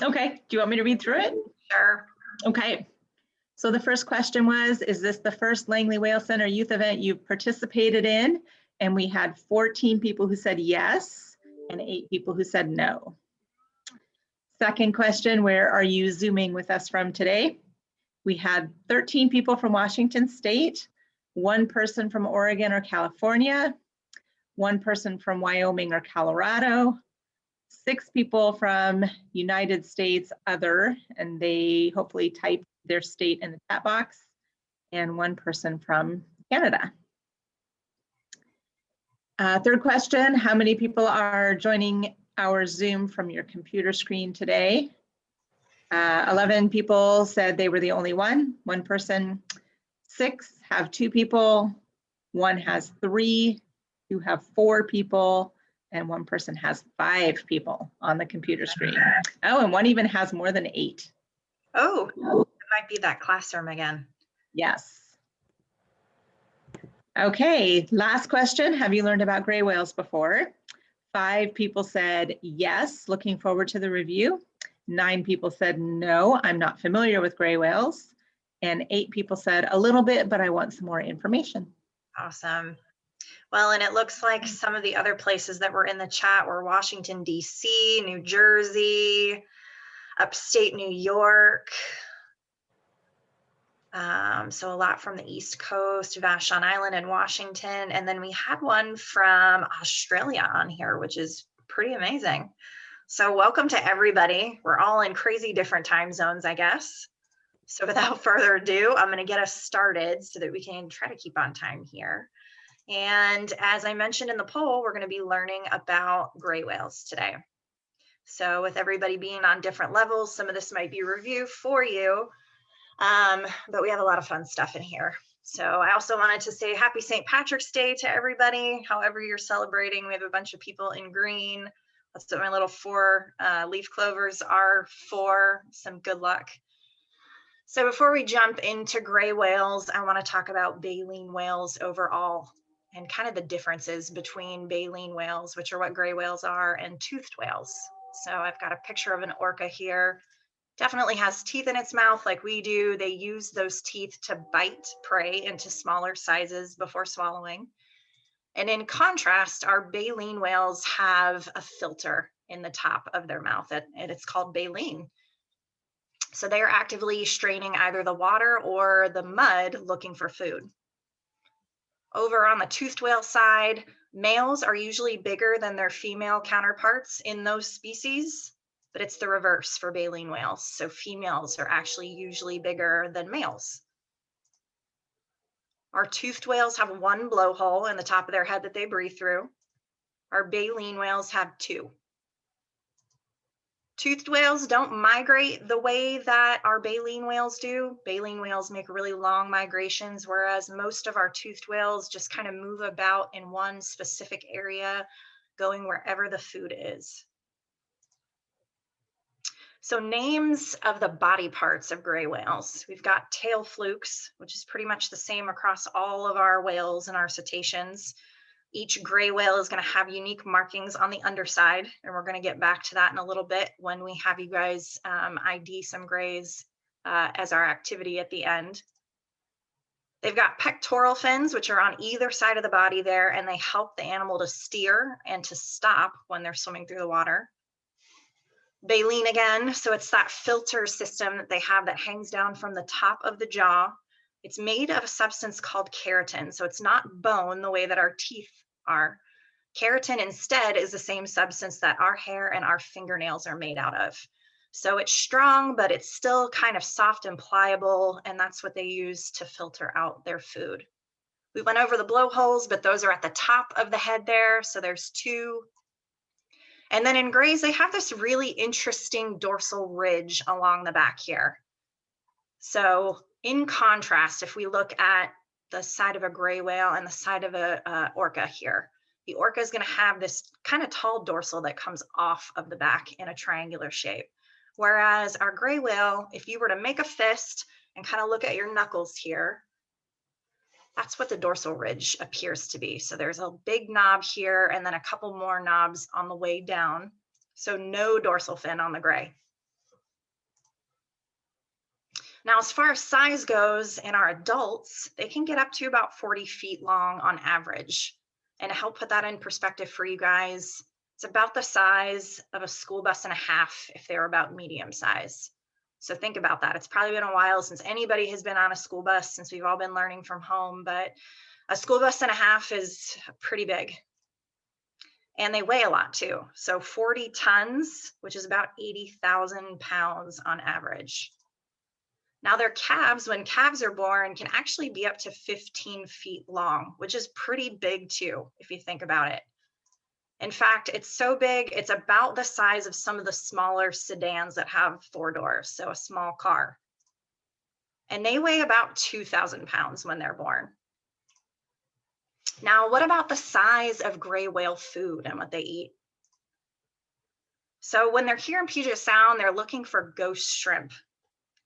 Okay, do you want me to read through it? Sure. Okay. So the first question was, is this the first Langley Whale Center youth event you've participated in? And we had 14 people who said yes and 8 people who said no. Second question, where are you Zooming with us from today? We had 13 people from Washington State, 1 person from Oregon or California, 1 person from Wyoming or Colorado, 6 people from United States other, and they hopefully typed their state in the chat box, and 1 person from Canada. Third question, how many people are joining our Zoom from your computer screen today? 11 people said they were the only one person, 6 have 2 people, 1 has 3, 2 have 4 people, and 1 person has 5 people on the computer screen. Oh, and 1 even has more than 8. Oh, it might be that classroom again. Yes. Okay, last question. Have you learned about gray whales before? 5 people said yes, looking forward to the review. 9 people said no, I'm not familiar with gray whales. And 8 people said a little bit, but I want some more information. Awesome. Well, and it looks like some of the other places that were in the chat were Washington, D.C., New Jersey, upstate New York. So a lot from the East Coast, Vashon Island and Washington. And then we had one from Australia on here, which is pretty amazing. So welcome to everybody. We're all in crazy different time zones, I guess. So without further ado, I'm going to get us started so that we can try to keep on time here. And as I mentioned in the poll, we're going to be learning about gray whales today. So with everybody being on different levels, some of this might be review for you, but we have a lot of fun stuff in here. So I also wanted to say happy St. Patrick's Day to everybody, however you're celebrating. We have a bunch of people in green. That's what my little 4 leaf clovers are for. Some good luck. So before we jump into gray whales, I want to talk about baleen whales overall and kind of the differences between baleen whales, which are what gray whales are, and toothed whales. So I've got a picture of an orca here. Definitely has teeth in its mouth like we do. They use those teeth to bite prey into smaller sizes before swallowing. And in contrast, our baleen whales have a filter in the top of their mouth, and it's called baleen. So they are actively straining either the water or the mud looking for food. Over on the toothed whale side, males are usually bigger than their female counterparts in those species, but it's the reverse for baleen whales. So females are actually usually bigger than males. Our toothed whales have 1 blowhole in the top of their head that they breathe through. Our baleen whales have 2. Toothed whales don't migrate the way that our baleen whales do. Baleen whales make really long migrations, whereas most of our toothed whales just kind of move about in one specific area, going wherever the food is. So names of the body parts of gray whales. We've got tail flukes, which is pretty much the same across all of our whales and our cetaceans. Each gray whale is going to have unique markings on the underside, and we're going to get back to that in a little bit when we have you guys ID some grays as our activity at the end. They've got pectoral fins, which are on either side of the body there, and they help the animal to steer and to stop when they're swimming through the water. Baleen again, so it's that filter system that they have that hangs down from the top of the jaw. It's made of a substance called keratin, so it's not bone the way that our teeth are. Keratin instead is the same substance that our hair and our fingernails are made out of. So it's strong, but it's still kind of soft and pliable, and that's what they use to filter out their food. We went over the blowholes, but those are at the top of the head there, so there's 2. And then in grays, they have this really interesting dorsal ridge along the back here. So in contrast, if we look at the side of a gray whale and the side of a orca here, the orca is going to have this kind of tall dorsal that comes off of the back in a triangular shape. Whereas our gray whale, if you were to make a fist and kind of look at your knuckles here, that's what the dorsal ridge appears to be. So there's a big knob here and then a couple more knobs on the way down. So no dorsal fin on the gray. Now, as far as size goes, in our adults, they can get up to about 40 feet long on average. And to help put that in perspective for you guys, it's about the size of a school bus and a half if they're about medium size. So think about that. It's probably been a while since anybody has been on a school bus, since we've all been learning from home, but a school bus and a half is pretty big. And they weigh a lot too. So 40 tons, which is about 80,000 pounds on average. Now their calves, when calves are born, can actually be up to 15 feet long, which is pretty big too, if you think about it. In fact, it's so big, it's about the size of some of the smaller sedans that have 4 doors, so a small car. And they weigh about 2,000 pounds when they're born. Now, what about the size of gray whale food and what they eat? So when they're here in Puget Sound, they're looking for ghost shrimp.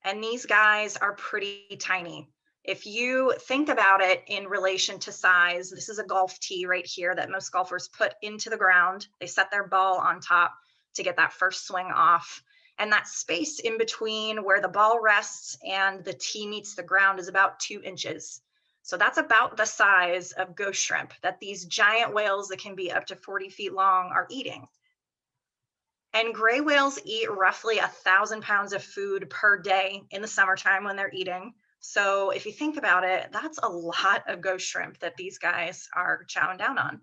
And these guys are pretty tiny. If you think about it in relation to size, this is a golf tee right here that most golfers put into the ground. They set their ball on top to get that first swing off. And that space in between where the ball rests and the tee meets the ground is about 2 inches. So that's about the size of ghost shrimp that these giant whales that can be up to 40 feet long are eating. And gray whales eat roughly 1,000 pounds of food per day in the summertime when they're eating. So if you think about it, that's a lot of ghost shrimp that these guys are chowing down on.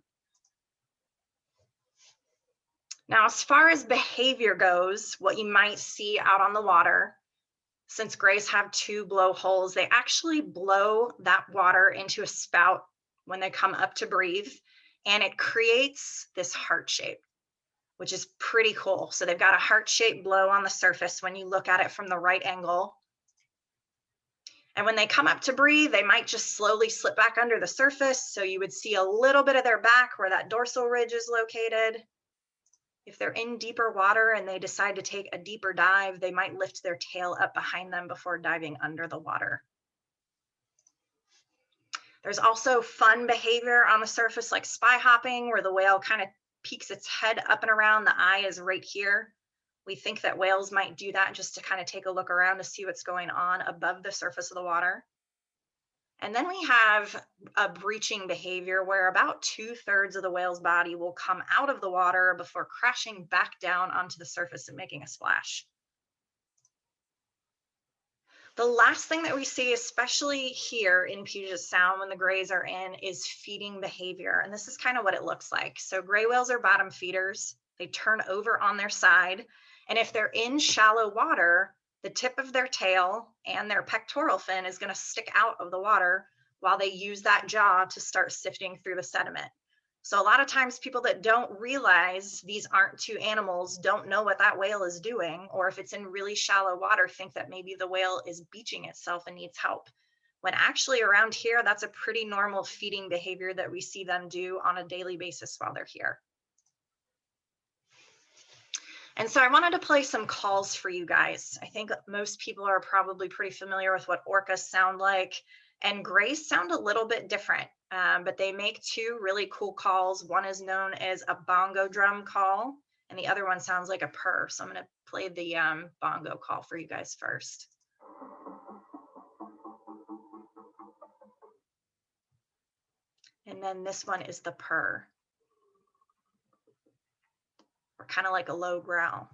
Now, as far as behavior goes, what you might see out on the water, since grays have 2 blowholes, they actually blow that water into a spout when they come up to breathe, and it creates this heart shape, which is pretty cool. So they've got a heart-shaped blow on the surface when you look at it from the right angle. And when they come up to breathe, they might just slowly slip back under the surface. So you would see a little bit of their back where that dorsal ridge is located. If they're in deeper water and they decide to take a deeper dive, they might lift their tail up behind them before diving under the water. There's also fun behavior on the surface like spy hopping, where the whale kind of peeks its head up and around. The eye is right here. We think that whales might do that just to kind of take a look around to see what's going on above the surface of the water. And then we have a breaching behavior where about 2/3 of the whale's body will come out of the water before crashing back down onto the surface and making a splash. The last thing that we see, especially here in Puget Sound when the grays are in, is feeding behavior. And this is kind of what it looks like. So gray whales are bottom feeders. They turn over on their side. And if they're in shallow water, the tip of their tail and their pectoral fin is going to stick out of the water while they use that jaw to start sifting through the sediment. So a lot of times people that don't realize these aren't 2 animals don't know what that whale is doing, or if it's in really shallow water, think that maybe the whale is beaching itself and needs help. When actually around here, that's a pretty normal feeding behavior that we see them do on a daily basis while they're here. And so I wanted to play some calls for you guys. I think most people are probably pretty familiar with what orcas sound like, and grays sound a little bit different, but they make 2 really cool calls. One is known as a bongo drum call, and the other one sounds like a purr. So I'm going to play the bongo call for you guys first. And then this one is the purr, or kind of like a low growl.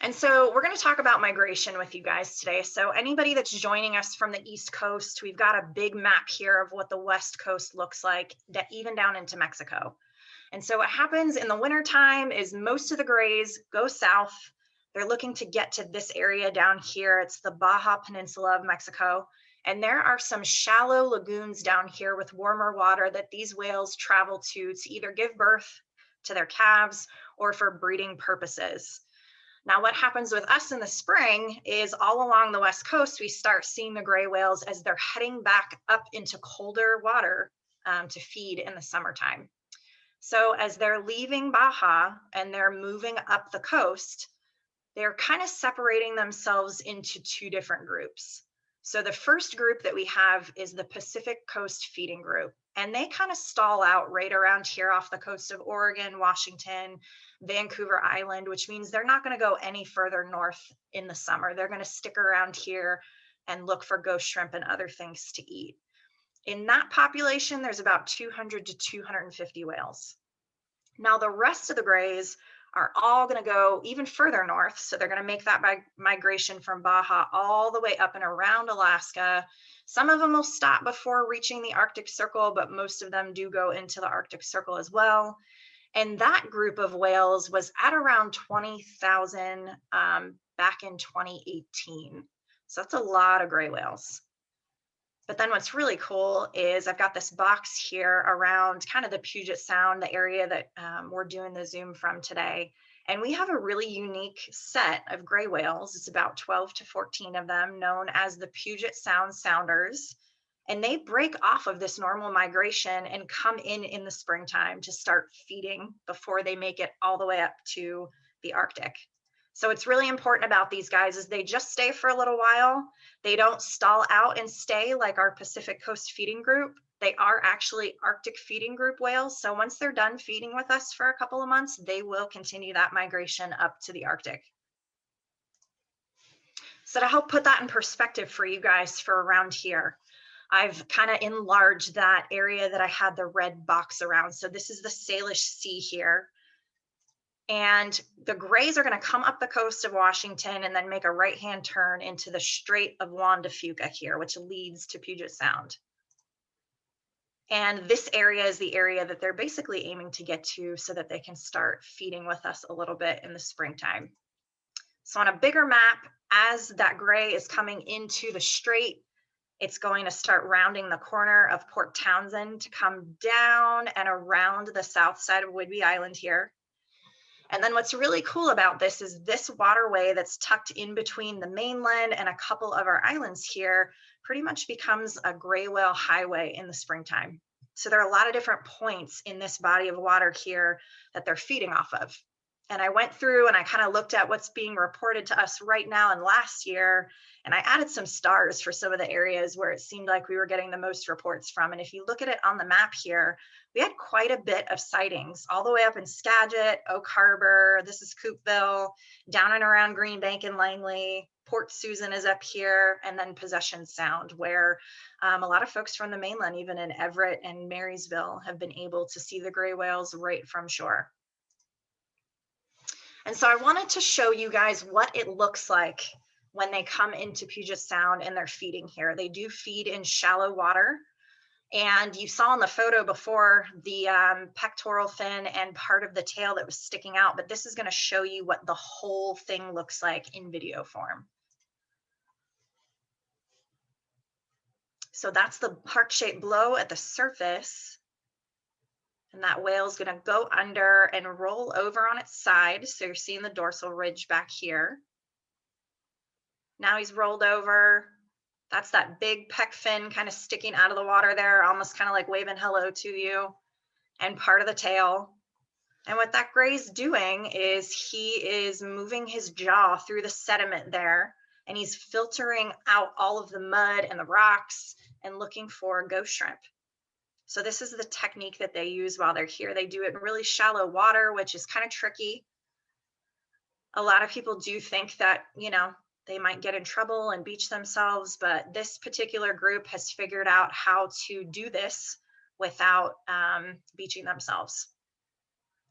And so we're going to talk about migration with you guys today. So anybody that's joining us from the East Coast, we've got a big map here of what the West Coast looks like, even down into Mexico. And so what happens in the wintertime is most of the grays go south. They're looking to get to this area down here. It's the Baja Peninsula of Mexico. And there are some shallow lagoons down here with warmer water that these whales travel to either give birth to their calves or for breeding purposes. Now, what happens with us in the spring is all along the West Coast, we start seeing the gray whales as they're heading back up into colder water to feed in the summertime. So as they're leaving Baja and they're moving up the coast, they're kind of separating themselves into 2 different groups. So the first group that we have is the Pacific Coast Feeding Group, and they kind of stall out right around here off the coast of Oregon, Washington, Vancouver Island, which means they're not going to go any further north in the summer. They're going to stick around here and look for ghost shrimp and other things to eat. In that population, there's about 200 to 250 whales. Now, the rest of the grays are all going to go even further north. So they're going to make that migration from Baja all the way up and around Alaska. Some of them will stop before reaching the Arctic Circle, but most of them do go into the Arctic Circle as well. And that group of whales was at around 20,000 back in 2018. So that's a lot of gray whales. But then what's really cool is I've got this box here around kind of the Puget Sound, the area that we're doing the Zoom from today. And we have a really unique set of gray whales. It's about 12 to 14 of them, known as the Puget Sound Sounders. And they break off of this normal migration and come in the springtime to start feeding before they make it all the way up to the Arctic. So it's really important about these guys is they just stay for a little while. They don't stall out and stay like our Pacific Coast Feeding Group. They are actually Arctic Feeding Group whales. So once they're done feeding with us for a couple of months, they will continue that migration up to the Arctic. So to help put that in perspective for you guys for around here, I've kind of enlarged that area that I had the red box around. So this is the Salish Sea here. And the grays are going to come up the coast of Washington and then make a right-hand turn into the Strait of Juan de Fuca here, which leads to Puget Sound. And this area is the area that they're basically aiming to get to so that they can start feeding with us a little bit in the springtime. So on a bigger map, as that gray is coming into the strait, it's going to start rounding the corner of Port Townsend to come down and around the south side of Whidbey Island here. And then what's really cool about this is this waterway that's tucked in between the mainland and a couple of our islands here pretty much becomes a gray whale highway in the springtime. So there are a lot of different points in this body of water here that they're feeding off of. And I went through and I kind of looked at what's being reported to us right now and last year, and I added some stars for some of the areas where it seemed like we were getting the most reports from. And if you look at it on the map here, we had quite a bit of sightings all the way up in Skagit, Oak Harbor, this is Coopville, down and around Green Bank and Langley, Port Susan is up here, and then Possession Sound, where a lot of folks from the mainland, even in Everett and Marysville, have been able to see the gray whales right from shore. And so I wanted to show you guys what it looks like when they come into Puget Sound and they're feeding here. They do feed in shallow water. And you saw in the photo before the pectoral fin and part of the tail that was sticking out, but this is going to show you what the whole thing looks like in video form. So that's the heart-shaped blow at the surface. And that whale is going to go under and roll over on its side. So you're seeing the dorsal ridge back here. Now he's rolled over. That's that big pec fin kind of sticking out of the water there, almost kind of like waving hello to you, and part of the tail. And what that gray's doing is he is moving his jaw through the sediment there, and he's filtering out all of the mud and the rocks and looking for ghost shrimp. So this is the technique that they use while they're here. They do it in really shallow water, which is kind of tricky. A lot of people do think that, you know, they might get in trouble and beach themselves, but this particular group has figured out how to do this without beaching themselves.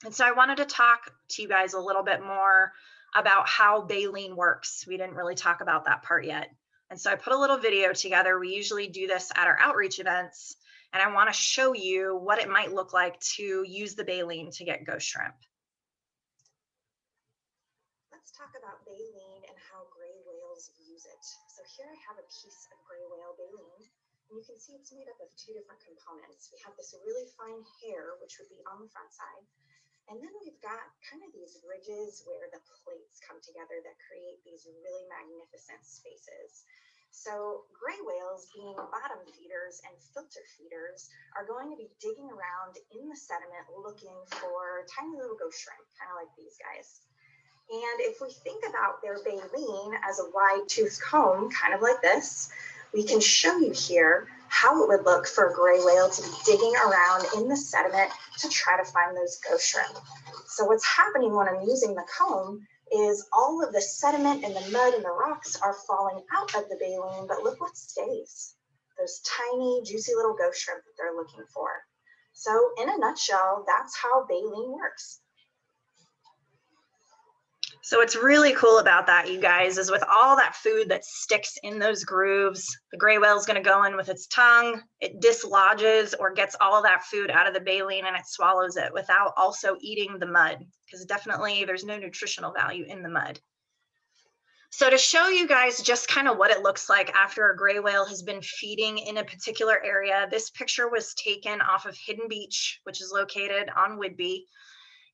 And so I wanted to talk to you guys a little bit more about how Baleen works. We didn't really talk about that part yet. And so I put a little video together. We usually do this at our outreach events. And I want to show you what it might look like to use the baleen to get ghost shrimp. Let's talk about baleen and how gray whales use it. So here I have a piece of gray whale baleen, and you can see it's made up of two different components. We have this really fine hair, which would be on the front side, and then we've got kind of these ridges where the plates come together that create these really magnificent spaces. So gray whales, being bottom feeders and filter feeders, are going to be digging around in the sediment looking for tiny little ghost shrimp, kind of like these guys. And if we think about their baleen as a wide toothed comb, kind of like this, we can show you here how it would look for a gray whale to be digging around in the sediment to try to find those ghost shrimp. So what's happening when I'm using the comb is all of the sediment and the mud and the rocks are falling out of the baleen, but look what stays. Those tiny, juicy little ghost shrimp that they're looking for. So in a nutshell, that's how baleen works. So what's really cool about that, you guys, is with all that food that sticks in those grooves, the gray whale is going to go in with its tongue, it dislodges or gets all that food out of the baleen and it swallows it without also eating the mud, because definitely there's no nutritional value in the mud. So to show you guys just kind of what it looks like after a gray whale has been feeding in a particular area, this picture was taken off of Hidden Beach, which is located on Whidbey,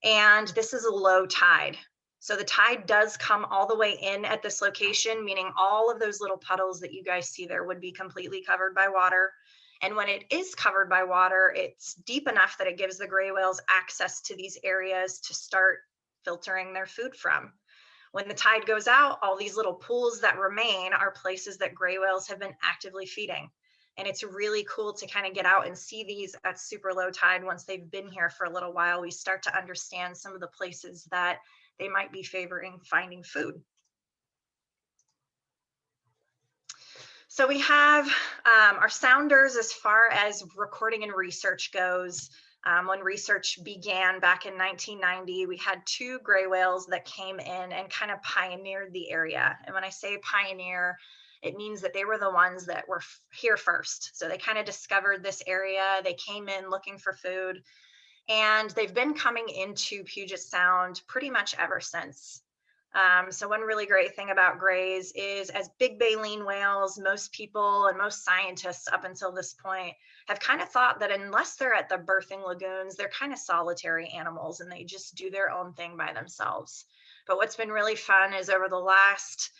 and this is a low tide. So the tide does come all the way in at this location, meaning all of those little puddles that you guys see there would be completely covered by water. And when it is covered by water, it's deep enough that it gives the gray whales access to these areas to start filtering their food from. When the tide goes out, all these little pools that remain are places that gray whales have been actively feeding. And it's really cool to kind of get out and see these at super low tide. Once they've been here for a little while, we start to understand some of the places that they might be favoring finding food. So we have our sounders as far as recording and research goes. When research began back in 1990, we had 2 gray whales that came in and kind of pioneered the area. And when I say pioneer, it means that they were the ones that were here first. So they kind of discovered this area. They came in looking for food. And they've been coming into Puget Sound pretty much ever since. So one really great thing about grays is, as big baleen whales, most people and most scientists up until this point have kind of thought that unless they're at the birthing lagoons, they're kind of solitary animals and they just do their own thing by themselves. But what's been really fun is over the last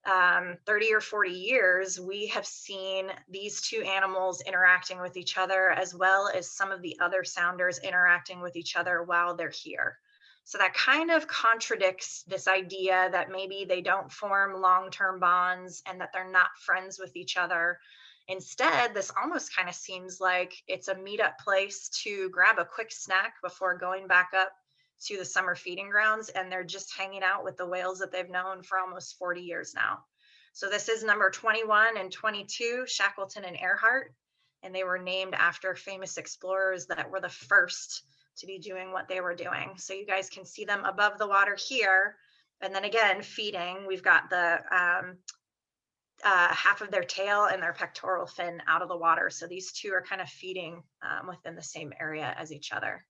30 or 40 years, we have seen these 2 animals interacting with each other, as well as some of the other sounders interacting with each other while they're here. So that kind of contradicts this idea that maybe they don't form long-term bonds and that they're not friends with each other. Instead, this almost kind of seems like it's a meetup place to grab a quick snack before going back up to the summer feeding grounds, and they're just hanging out with the whales that they've known for almost 40 years now. So this is number 21 and 22, Shackleton and Earhart, and they were named after famous explorers that were the first to be doing what they were doing. So you guys can see them above the water here, and then again feeding. We've got the half of their tail and their pectoral fin out of the water. So these 2 are kind of feeding within the same area as each other.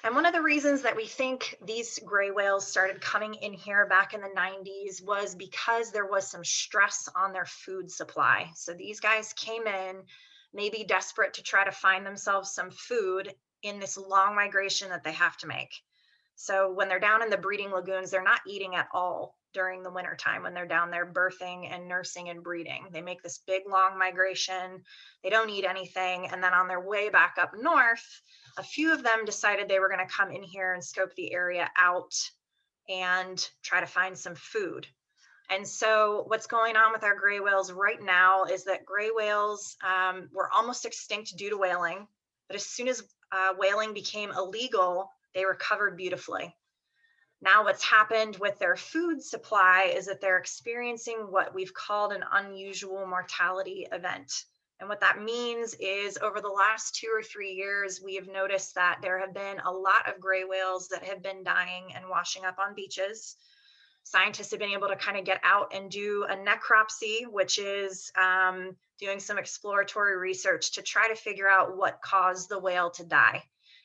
And one of the reasons that we think these gray whales started coming in here back in the 90s was because there was some stress on their food supply. So these guys came in maybe desperate to try to find themselves some food in this long migration that they have to make. So when they're down in the breeding lagoons, they're not eating at all during the winter time when they're down there birthing and nursing and breeding. They make this big long migration. They don't eat anything. And then on their way back up north, a few of them decided they were going to come in here and scope the area out and try to find some food. And so what's going on with our gray whales right now is that gray whales were almost extinct due to whaling. But as soon as whaling became illegal, they recovered beautifully. Now what's happened with their food supply is that they're experiencing what we've called an unusual mortality event. And what that means is over the last 2 or 3 years, we have noticed that there have been a lot of gray whales that have been dying and washing up on beaches. Scientists have been able to kind of get out and do a necropsy, which is doing some exploratory research to try to figure out what caused the whale to die.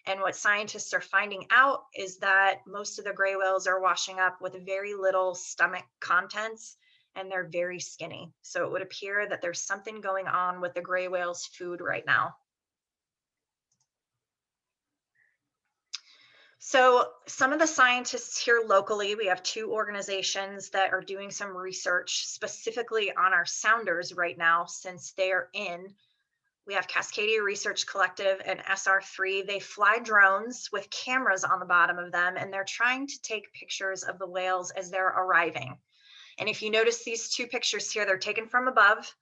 And what scientists are finding out is that most of the gray whales are washing up with very little stomach contents, and they're very skinny. So it would appear that there's something going on with the gray whale's food right now. So some of the scientists here locally, we have 2 organizations that are doing some research specifically on our sounders right now, since they are in. We have Cascadia Research Collective and SR3. They fly drones with cameras on the bottom of them, and they're trying to take pictures of the whales as they're arriving. And if you notice these two pictures here, they're taken from above.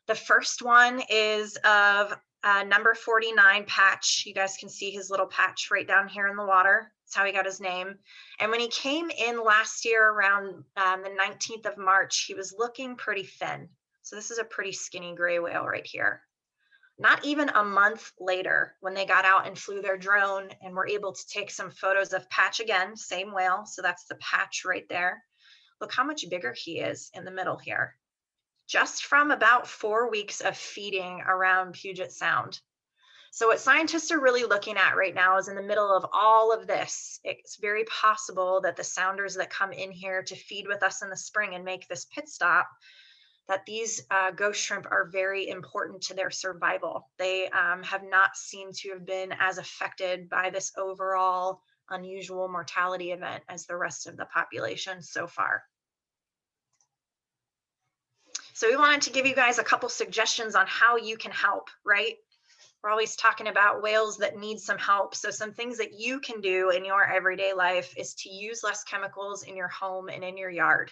The first one is of number 49 Patch. You guys can see his little patch right down here in the water. That's how he got his name. And when he came in last year around the 19th of March, he was looking pretty thin. So this is a pretty skinny gray whale right here. Not even a month later, when they got out and flew their drone and were able to take some photos of Patch again, same whale. So that's the Patch right there. Look how much bigger he is in the middle here, just from about 4 weeks of feeding around Puget Sound. So what scientists are really looking at right now is in the middle of all of this, it's very possible that the sounders that come in here to feed with us in the spring and make this pit stop, that these ghost shrimp are very important to their survival. They have not seemed to have been as affected by this overall unusual mortality event as the rest of the population so far. So we wanted to give you guys a couple suggestions on how you can help, right? We're always talking about whales that need some help. So some things that you can do in your everyday life is to use less chemicals in your home and in your yard.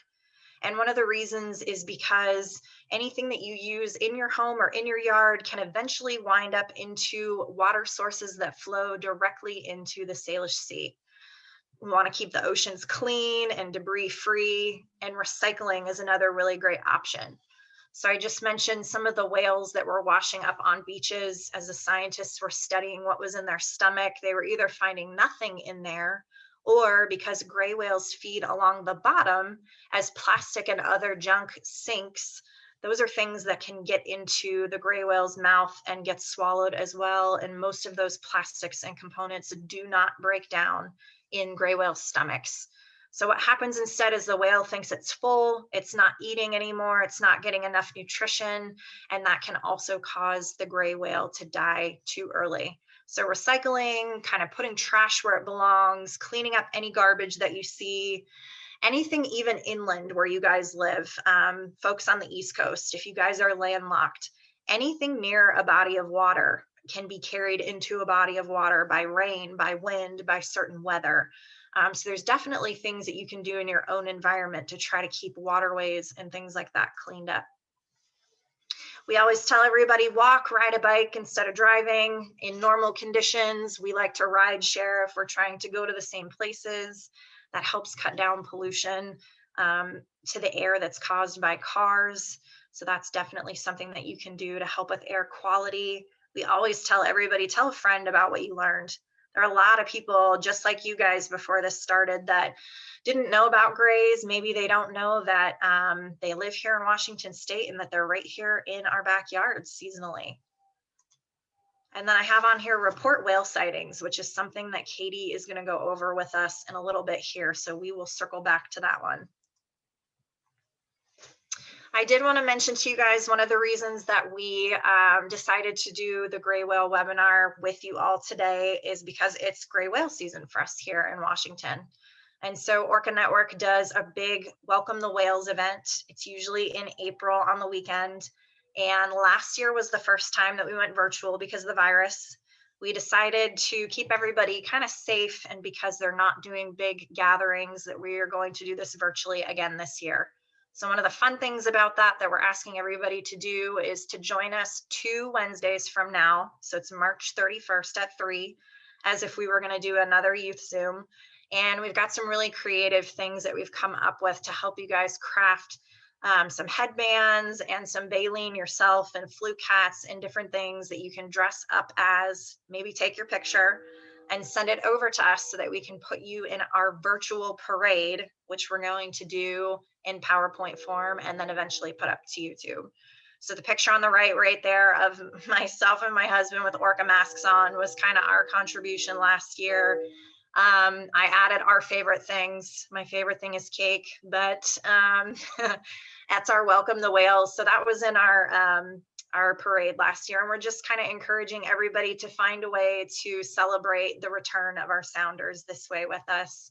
And one of the reasons is because anything that you use in your home or in your yard can eventually wind up into water sources that flow directly into the Salish Sea. We want to keep the oceans clean and debris free, and recycling is another really great option. So I just mentioned some of the whales that were washing up on beaches. As the scientists were studying what was in their stomach, they were either finding nothing in there, or because gray whales feed along the bottom, as plastic and other junk sinks, those are things that can get into the gray whale's mouth and get swallowed as well. And most of those plastics and components do not break down in gray whale stomachs. So what happens instead is the whale thinks it's full, it's not eating anymore, it's not getting enough nutrition, and that can also cause the gray whale to die too early. So recycling, kind of putting trash where it belongs, cleaning up any garbage that you see, anything even inland where you guys live, folks on the East Coast, if you guys are landlocked, anything near a body of water can be carried into a body of water by rain, by wind, by certain weather. So there's definitely things that you can do in your own environment to try to keep waterways and things like that cleaned up. We always tell everybody walk, ride a bike instead of driving. In normal conditions, we like to ride share if we're trying to go to the same places. That helps cut down pollution to the air that's caused by cars. So that's definitely something that you can do to help with air quality. We always tell everybody, tell a friend about what you learned. There are a lot of people just like you guys before this started that didn't know about grays. Maybe they don't know that they live here in Washington State and that they're right here in our backyards seasonally. And then I have on here report whale sightings, which is something that Katie is going to go over with us in a little bit here. So we will circle back to that one. I did want to mention to you guys one of the reasons that we decided to do the gray whale webinar with you all today is because it's gray whale season for us here in Washington. And so Orca Network does a big Welcome the Whales event. It's usually in April on the weekend. And last year was the first time that we went virtual because of the virus. We decided to keep everybody kind of safe, and because they're not doing big gatherings, that we are going to do this virtually again this year. So one of the fun things about that we're asking everybody to do is to join us 2 Wednesdays from now. So it's March 31st at 3, as if we were going to do another youth Zoom. And we've got some really creative things that we've come up with to help you guys craft some headbands and some baleen yourself and fluke hats and different things that you can dress up as, maybe take your picture and send it over to us so that we can put you in our virtual parade, which we're going to do in PowerPoint form and then eventually put up to YouTube. So the picture on the right there of myself and my husband with orca masks on was kind of our contribution last year. I added our favorite things. My favorite thing is cake, but that's our Welcome the Whales. So that was in our parade last year. And we're just kind of encouraging everybody to find a way to celebrate the return of our sounders this way with us,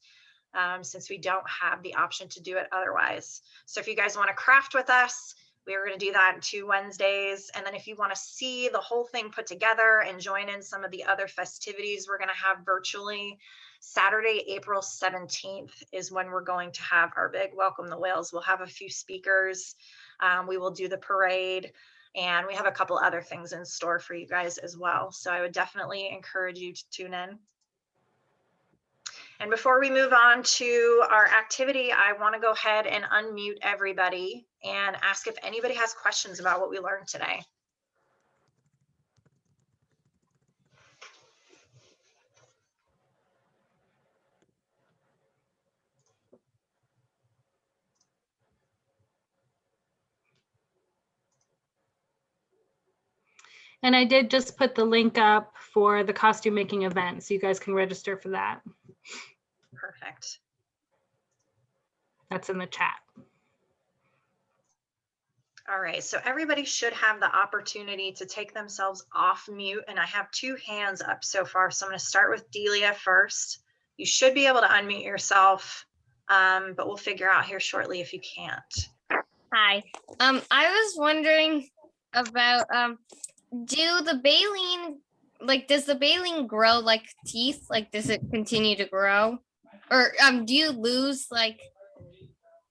since we don't have the option to do it otherwise. So if you guys want to craft with us, we are going to do that in 2 Wednesdays. And then if you want to see the whole thing put together and join in some of the other festivities we're going to have virtually, Saturday, April 17th is when we're going to have our big Welcome the Whales. We'll have a few speakers. We will do the parade, and we have a couple other things in store for you guys as well. So I would definitely encourage you to tune in. And before we move on to our activity, I want to go ahead and unmute everybody and ask if anybody has questions about what we learned today. And I did just put the link up for the costume making event, so you guys can register for that. Perfect. That's in the chat. All right, so everybody should have the opportunity to take themselves off mute, and I have 2 hands up so far. So I'm going to start with Delia first. You should be able to unmute yourself, but we'll figure out here shortly if you can't. Hi. I was wondering about does the baleen grow like teeth? Like, does it continue to grow? Or do you lose like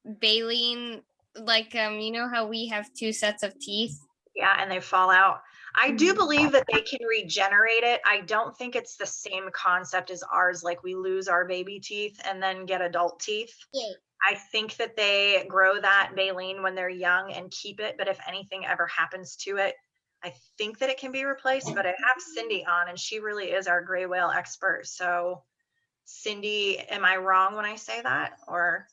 baleen, like you know how we have 2 sets of teeth? Yeah, and they fall out. I do believe that they can regenerate it. I don't think it's the same concept as ours, like we lose our baby teeth and then get adult teeth. Yeah. I think that they grow that baleen when they're young and keep it, but if anything ever happens to it, I think that it can be replaced. But I have Cindy on, and she really is our gray whale expert. So Cindy, am I wrong when I say that, or?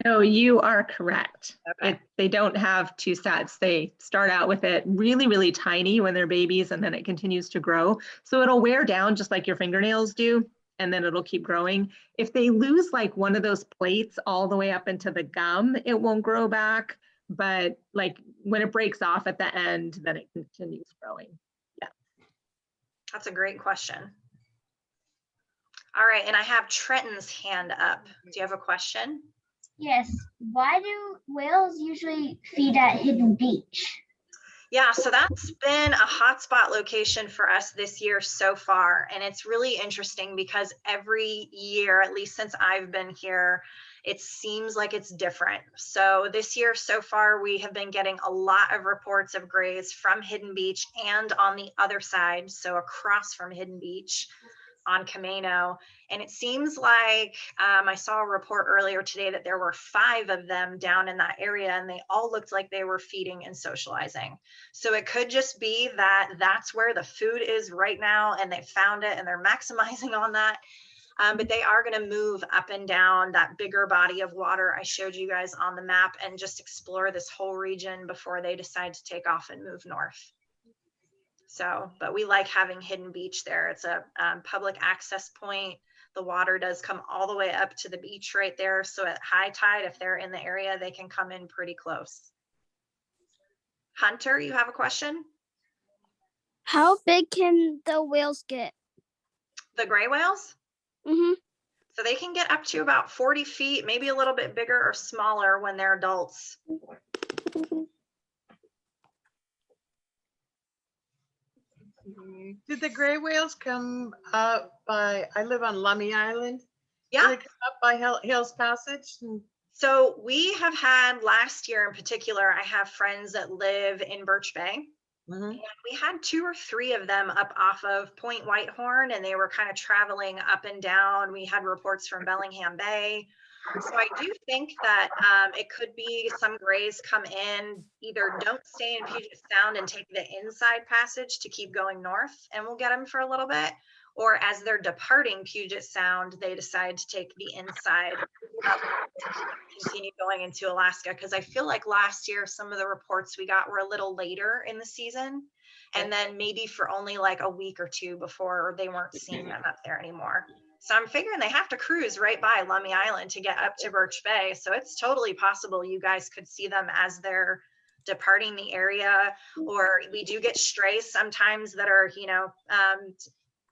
No, you are correct. Okay. They don't have 2 sets. They start out with it really, really tiny when they're babies, and then it continues to grow. So it'll wear down just like your fingernails do, and then it'll keep growing. If they lose like one of those plates all the way up into the gum, it won't grow back. But like when it breaks off at the end, then it continues growing. Yeah. That's a great question. All right, and I have Trenton's hand up. Do you have a question? Yes. Why do whales usually feed at Hidden Beach? Yeah, so that's been a hotspot location for us this year so far. And it's really interesting because every year, at least since I've been here, it seems like it's different. So this year so far, we have been getting a lot of reports of grays from Hidden Beach and on the other side, so across from Hidden Beach on Camino. And it seems like I saw a report earlier today that there were 5 of them down in that area, and they all looked like they were feeding and socializing. So it could just be that that's where the food is right now, and they found it and they're maximizing on that. But they are going to move up and down that bigger body of water I showed you guys on the map and just explore this whole region before they decide to take off and move north. So, but we like having Hidden Beach there. It's a public access point. The water does come all the way up to the beach right there. So at high tide, if they're in the area, they can come in pretty close. Hunter, you have a question? How big can the whales get? The gray whales? Mm-hmm. So they can get up to about 40 feet, maybe a little bit bigger or smaller when they're adults. Did the gray whales come up by, I live on Lummi Island. Yeah. Did they come up by Hales Passage? So we have had last year in particular, I have friends that live in Birch Bay. Mm-hmm. And we had 2 or 3 of them up off of Point Whitehorn, and they were kind of traveling up and down. We had reports from Bellingham Bay. So I do think that it could be some grays come in, either don't stay in Puget Sound and take the inside passage to keep going north, and we'll get them for a little bit. Or as they're departing Puget Sound, they decide to take the inside up and continue going into Alaska. Because I feel like last year, some of the reports we got were a little later in the season. And then maybe for only like a week or 2 before they weren't seeing them up there anymore. So I'm figuring they have to cruise right by Lummi Island to get up to Birch Bay. So it's totally possible you guys could see them as they're departing the area. Or we do get strays sometimes that are, you know,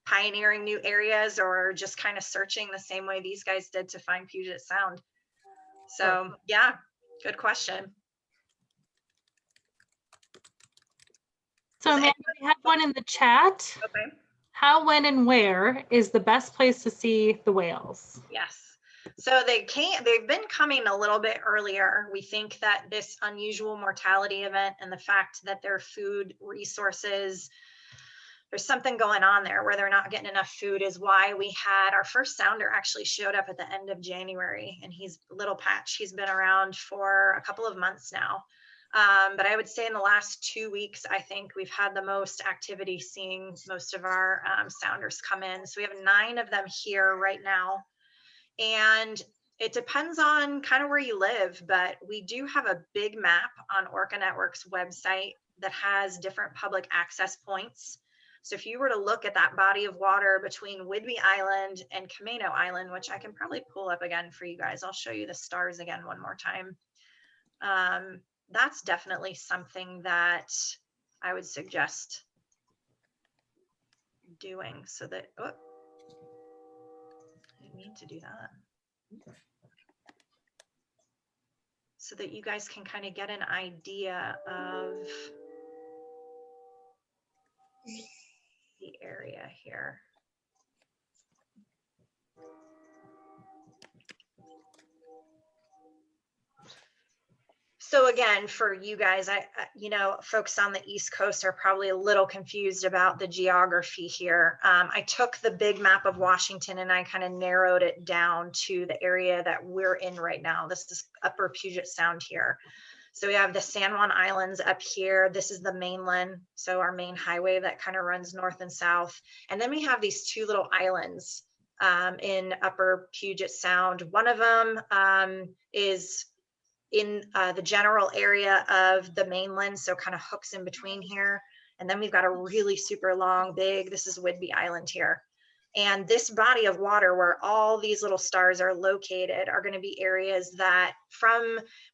pioneering new areas or just kind of searching the same way these guys did to find Puget Sound. So yeah, good question. So Amanda, we have one in the chat. Okay. How, when, and where is the best place to see the whales? Yes. So they've been coming a little bit earlier. We think that this unusual mortality event and the fact that their food resources, there's something going on there where they're not getting enough food, is why we had our first sounder actually showed up at the end of January, and he's Little Patch. He's been around for a couple of months now. But I would say in the last 2 weeks, I think we've had the most activity seeing most of our sounders come in. So we have 9 of them here right now. And it depends on kind of where you live, but we do have a big map on Orca Network's website that has different public access points. So if you were to look at that body of water between Whidbey Island and Camino Island, which I can probably pull up again for you guys, I'll show you the stars again one more time. That's definitely something that I would suggest doing so that, oh, I didn't mean to do that. So that you guys can kind of get an idea of the area here. So again, for you guys, folks on the East Coast are probably a little confused about the geography here. I took the big map of Washington and I kind of narrowed it down to the area that we're in right now. This is Upper Puget Sound here. So we have the San Juan Islands up here. This is the mainland, so our main highway that kind of runs north and south. And then we have these 2 little islands in Upper Puget Sound. One of them is in the general area of the mainland, so kind of hooks in between here. And then we've got a really super long, big, this is Whidbey Island here. And this body of water where all these little stars are located are going to be areas that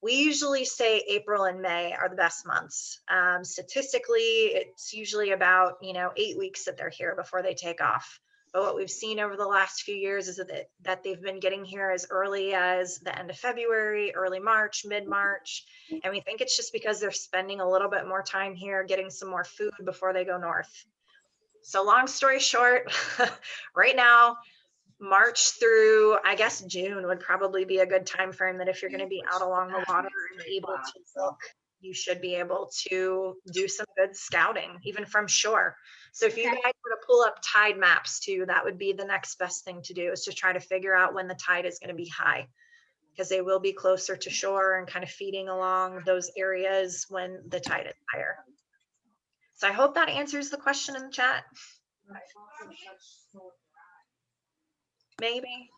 we usually say April and May are the best months. Statistically, it's usually about 8 weeks that they're here before they take off. But what we've seen over the last few years is that they've been getting here as early as the end of February, early March, mid-March. And we think it's just because they're spending a little bit more time here, getting some more food before they go north. So long story short, right now, March through, I guess, June would probably be a good time frame that if you're going to be out along the water and able to look, you should be able to do some good scouting, even from shore. So if you guys were to pull up tide maps too, that would be the next best thing to do, is to try to figure out when the tide is going to be high, because they will be closer to shore and kind of feeding along those areas when the tide is higher. So I hope that answers the question in the chat. Maybe.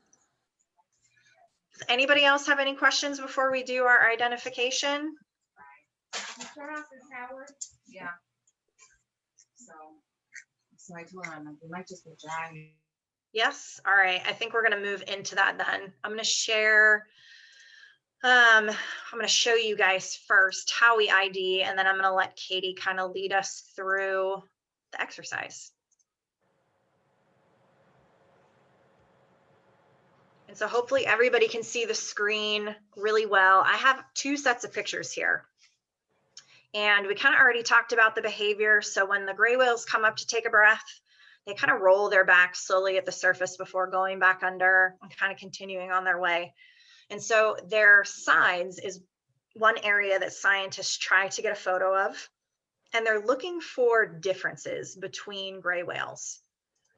Does anybody else have any questions before we do our identification? Yeah. So I told him we might just be dry. Yes. All right. I think we're going to move into that then. I'm going to share. I'm going to show you guys first how we ID, and then I'm going to let Katie kind of lead us through the exercise. And so hopefully everybody can see the screen really well. I have 2 sets of pictures here. And we kind of already talked about the behavior. So when the gray whales come up to take a breath, they kind of roll their back slowly at the surface before going back under and kind of continuing on their way. And so their sides is one area that scientists try to get a photo of, and they're looking for differences between gray whales.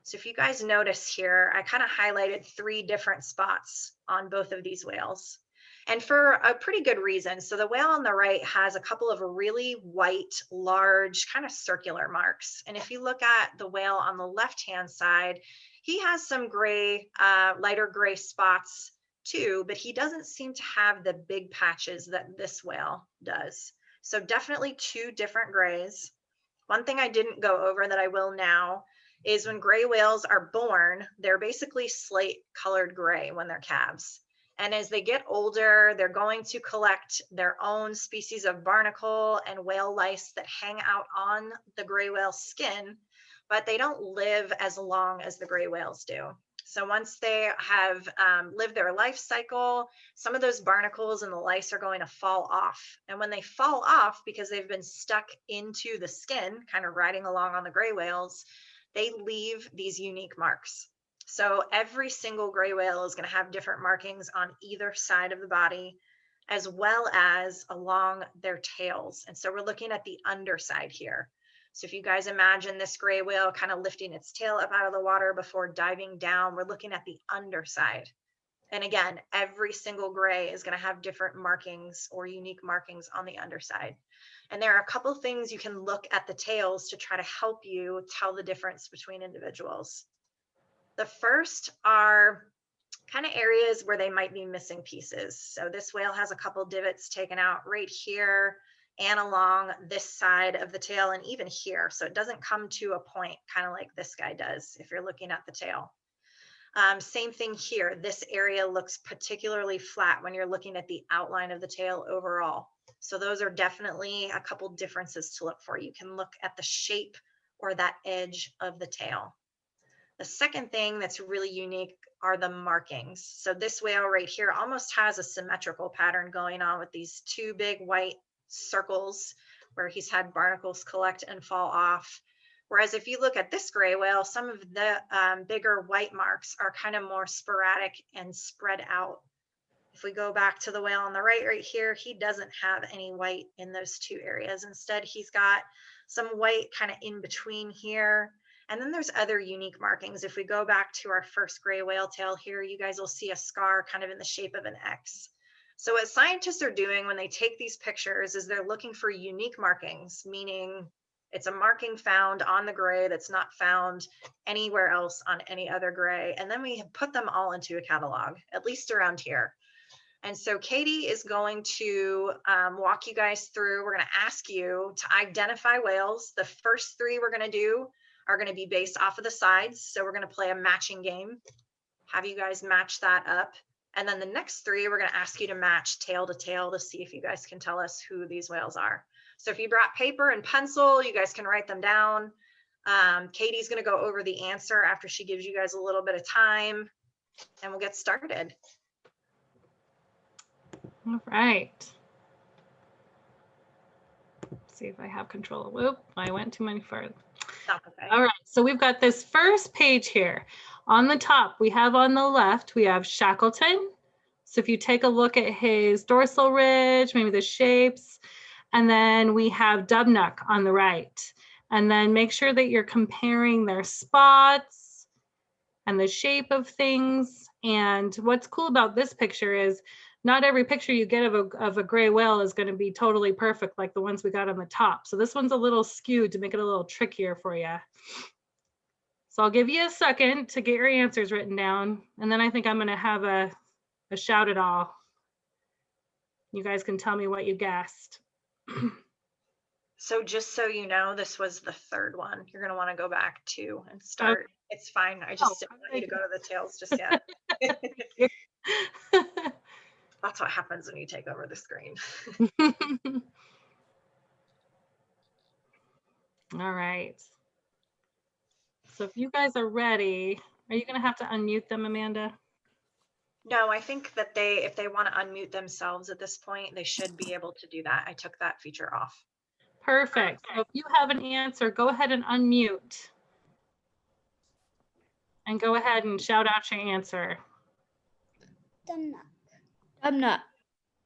So if you guys notice here, I kind of highlighted 3 different spots on both of these whales, and for a pretty good reason. So the whale on the right has a couple of really white, large, kind of circular marks. And if you look at the whale on the left-hand side, he has some gray, lighter gray spots too, but he doesn't seem to have the big patches that this whale does. So definitely 2 different grays. One thing I didn't go over that I will now is when gray whales are born, they're basically slate colored gray when they're calves. And as they get older, they're going to collect their own species of barnacle and whale lice that hang out on the gray whale skin, but they don't live as long as the gray whales do. So once they have lived their life cycle, some of those barnacles and the lice are going to fall off. And when they fall off, because they've been stuck into the skin, kind of riding along on the gray whales, they leave these unique marks. So every single gray whale is going to have different markings on either side of the body, as well as along their tails. And so we're looking at the underside here. So if you guys imagine this gray whale kind of lifting its tail up out of the water before diving down, we're looking at the underside. And again, every single gray is going to have different markings or unique markings on the underside. And there are a couple things you can look at the tails to try to help you tell the difference between individuals. The first are kind of areas where they might be missing pieces. So this whale has a couple divots taken out right here and along this side of the tail and even here. So it doesn't come to a point, kind of like this guy does if you're looking at the tail. Same thing here. This area looks particularly flat when you're looking at the outline of the tail overall. So those are definitely a couple differences to look for. You can look at the shape or that edge of the tail. The second thing that's really unique are the markings. So this whale right here almost has a symmetrical pattern going on with these two big white circles where he's had barnacles collect and fall off. Whereas if you look at this gray whale, some of the bigger white marks are kind of more sporadic and spread out. If we go back to the whale on the right here, he doesn't have any white in those two areas. Instead, he's got some white kind of in between here. And then there's other unique markings. If we go back to our first gray whale tail here, you guys will see a scar kind of in the shape of an X. So what scientists are doing when they take these pictures is they're looking for unique markings, meaning it's a marking found on the gray that's not found anywhere else on any other gray. And then we put them all into a catalog, at least around here. And so Katie is going to walk you guys through. We're going to ask you to identify whales. The first three we're going to do are going to be based off of the sides. So we're going to play a matching game, have you guys match that up. And then the next three, we're going to ask you to match tail to tail to see if you guys can tell us who these whales are. So if you brought paper and pencil, you guys can write them down. Katie's going to go over the answer after she gives you guys a little bit of time, and we'll get started. All right. Let's see if I have control. Whoop, I went too many further. Okay. All right, so we've got this first page here. On the top, we have on the left, we have Shackleton. So if you take a look at his dorsal ridge, maybe the shapes, and then we have Dubnuck on the right. And then make sure that you're comparing their spots and the shape of things. And what's cool about this picture is not every picture you get of a gray whale is going to be totally perfect like the ones we got on the top. So this one's a little skewed to make it a little trickier for you. So I'll give you a second to get your answers written down. And then I think I'm going to have a shout it all. You guys can tell me what you guessed. So just so you know, this was the third one. You're going to want to go back to and start. Okay. It's fine. I just didn't want you to go to the tails just yet. That's what happens when you take over the screen. All right. So if you guys are ready, are you going to have to unmute them, Amanda? No, I think that if they want to unmute themselves at this point, they should be able to do that. I took that feature off. Perfect. So if you have an answer, go ahead and unmute. And go ahead and shout out your answer. Dubnuck. Dubnuck.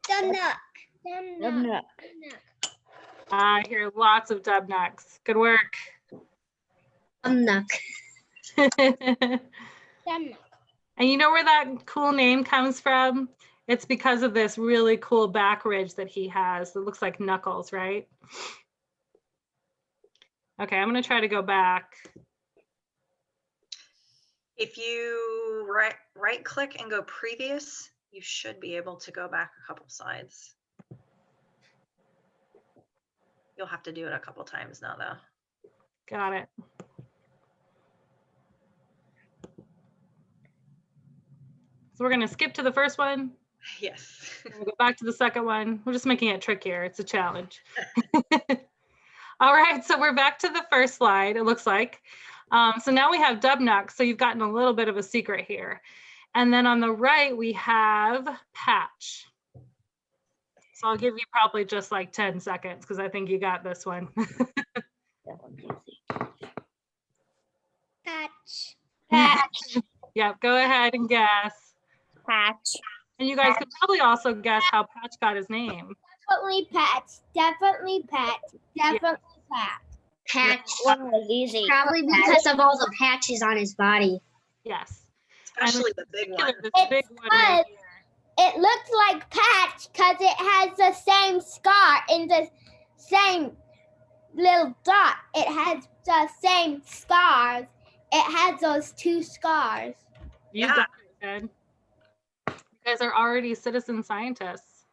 Dubnuck. Dubnuck. I hear lots of Dubnucks. Good work. Dubnuck. Dubnuck. And you know where that cool name comes from? It's because of this really cool back ridge that he has that looks like knuckles, right? Okay, I'm going to try to go back. If you right click and go previous, you should be able to go back a couple slides. You'll have to do it a couple times now, though. Got it. So we're going to skip to the first one. Yes. We'll go back to the second one. We're just making it trickier. It's a challenge. All right, so we're back to the first slide, it looks like. So now we have Dubnuck, so you've gotten a little bit of a secret here. And then on the right, we have Patch. So I'll give you probably just like 10 seconds because I think you got this one. Patch. Patch. Yep, go ahead and guess. Patch. And you guys could probably also guess how Patch got his name. Definitely Patch. Definitely Patch. Definitely Patch. Patch. Was easy. Probably because of all the patches on his body. Yes. Especially the big one. This big one right here. It looks like Patch because it has the same scar in the same little dot. It has the same scars. It has those 2 scars. You got it, Ed. You guys are already citizen scientists.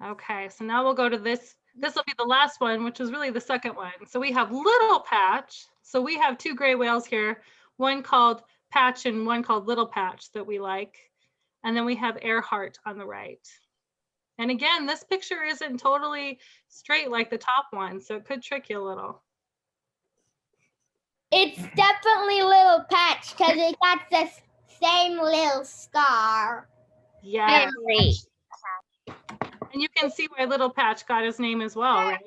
Okay, so now we'll go to this. This will be the last one, which is really the second one. So we have Little Patch. So we have 2 gray whales here, one called Patch and one called Little Patch that we like. And then we have Earhart on the right. And again, this picture isn't totally straight like the top one, so it could trick you a little. It's definitely Little Patch because it got the same little scar. Yeah. And you can see why Little Patch got his name as well, right?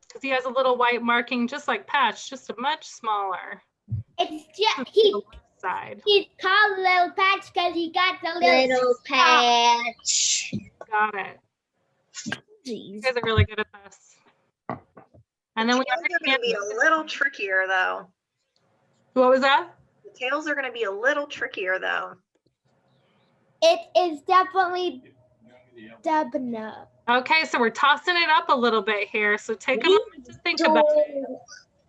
Because he has a little white marking just like Patch, just a much smaller. It's just Side. he's called Little Patch because he got the Little Patch. Got it. You guys are really good at this. And then we Tails are going to be a little trickier though. What was that? The tails are going to be a little trickier though. It is definitely Dubna. Okay, so we're tossing it up a little bit here. So take a moment to think about it.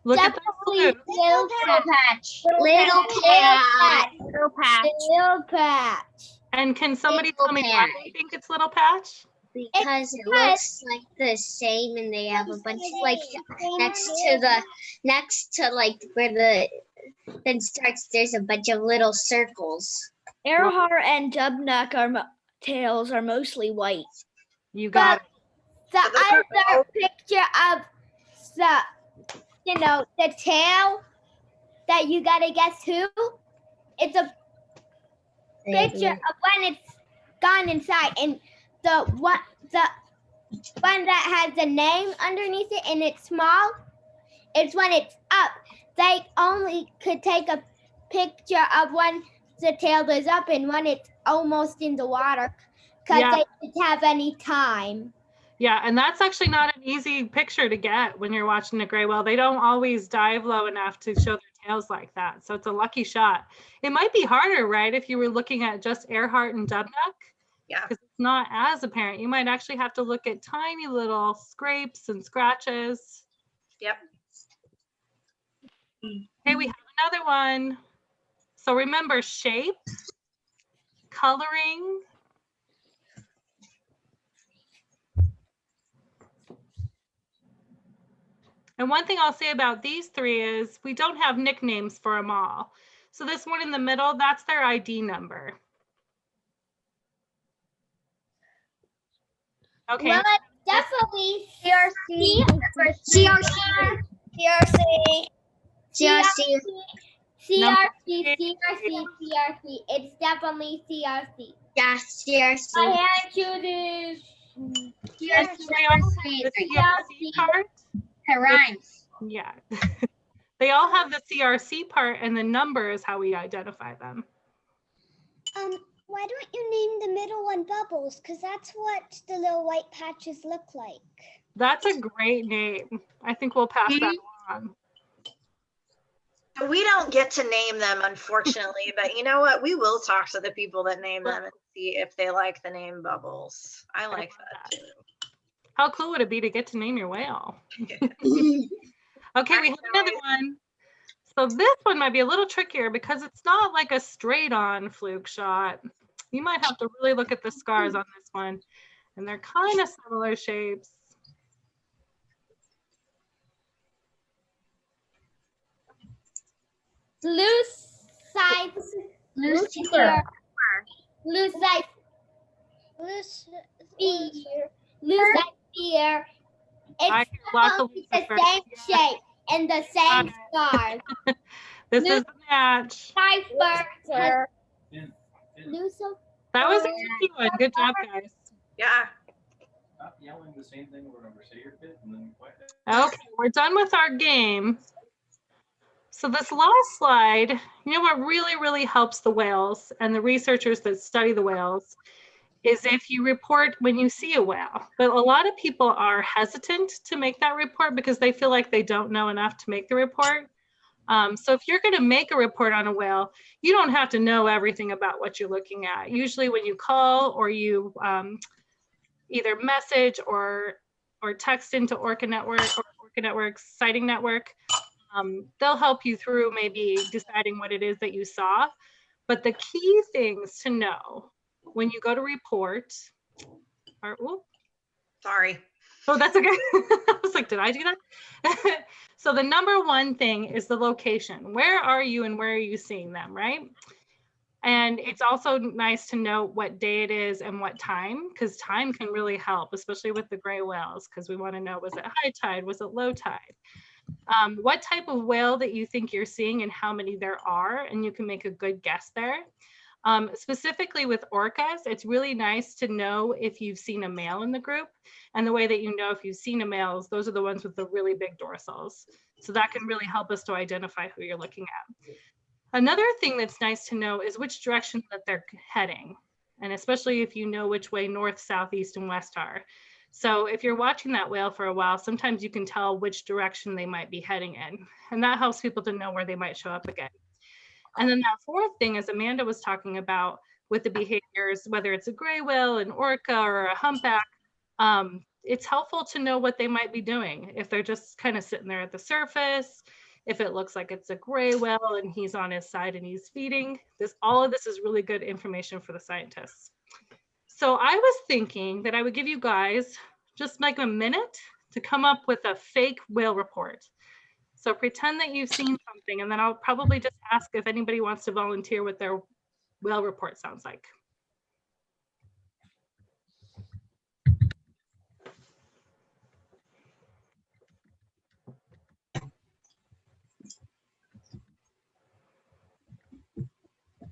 Look at the Definitely Little Patch. Little Patch. Little Patch. Little Patch. And can somebody Little tell me why Patch. they think it's Little Patch? Because it looks like the same, and they have a bunch like next to like where the then starts. There's a bunch of little circles. Earhart and Dubnuck tails are mostly white. You got it. The other picture of the tail that you gotta guess who? It's a picture of when it's gone inside, and the one that has the name underneath it and it's small, it's when it's up. They only could take a picture of when the tail is up and when it's almost in the water because they didn't have any time. Yeah, and that's actually not an easy picture to get when you're watching a gray whale. They don't always dive low enough to show their tails like that. So it's a lucky shot. It might be harder, right, if you were looking at just Earhart and Dubnuck? Yeah. Because it's not as apparent. You might actually have to look at tiny little scrapes and scratches. Yep. Okay, we have another one. So remember shape, coloring, and one thing I'll say about these 3 is we don't have nicknames for them all. So this one in the middle, that's their ID number. Okay. Well, it's definitely CRC. It's definitely CRC. Yeah, CRC. I had you this. And so they also have the CRC part. It rhymes. Yeah. They all have the CRC part, and the number is how we identify them. Why don't you name the middle one Bubbles? Because that's what the little white patches look like. That's a great name. I think we'll pass that along. We don't get to name them, unfortunately, but you know what? We will talk to the people that name them and see if they like the name Bubbles. I like that too. How cool would it be to get to name your whale? Okay, we have another one. So this one might be a little trickier because it's not like a straight on fluke shot. You might have to really look at the scars on this one, and they're kind of similar shapes. Loose side. Loose here. Loose side. Loose here. Loose side here. It's the same shape and the same scars. This is the match. Cipher. That was a tricky one. Good job, guys. Yeah. yelling the same thing over and over? Say your bit and then quiet down. Okay, we're done with our game. So this last slide, you know what really, really helps the whales and the researchers that study the whales is if you report when you see a whale. But a lot of people are hesitant to make that report because they feel like they don't know enough to make the report. So if you're going to make a report on a whale, you don't have to know everything about what you're looking at. Usually when you call or you either message or text into Orca Network or Orca Network's sighting network, they'll help you through maybe deciding what it is that you saw. But the key things to know when you go to report are, oh, Sorry. oh, that's okay. I was like, did I do that? So the number one thing is the location. Where are you and where are you seeing them, right? And it's also nice to know what day it is and what time, because time can really help, especially with the gray whales, because we want to know, was it high tide? Was it low tide? What type of whale that you think you're seeing and how many there are, and you can make a good guess there. Specifically with orcas, it's really nice to know if you've seen a male in the group. And the way that you know if you've seen a male is those are the ones with the really big dorsals. So that can really help us to identify who you're looking at. Another thing that's nice to know is which direction that they're heading. And especially if you know which way north, south, east, and west are. So if you're watching that whale for a while, sometimes you can tell which direction they might be heading in. And that helps people to know where they might show up again. And then that fourth thing, as Amanda was talking about with the behaviors, whether it's a gray whale, an orca, or a humpback, it's helpful to know what they might be doing. If they're just kind of sitting there at the surface, if it looks like it's a gray whale and he's on his side and he's feeding, all of this is really good information for the scientists. So I was thinking that I would give you guys just like a minute to come up with a fake whale report. So pretend that you've seen something, and then I'll probably just ask if anybody wants to volunteer what their whale report sounds like.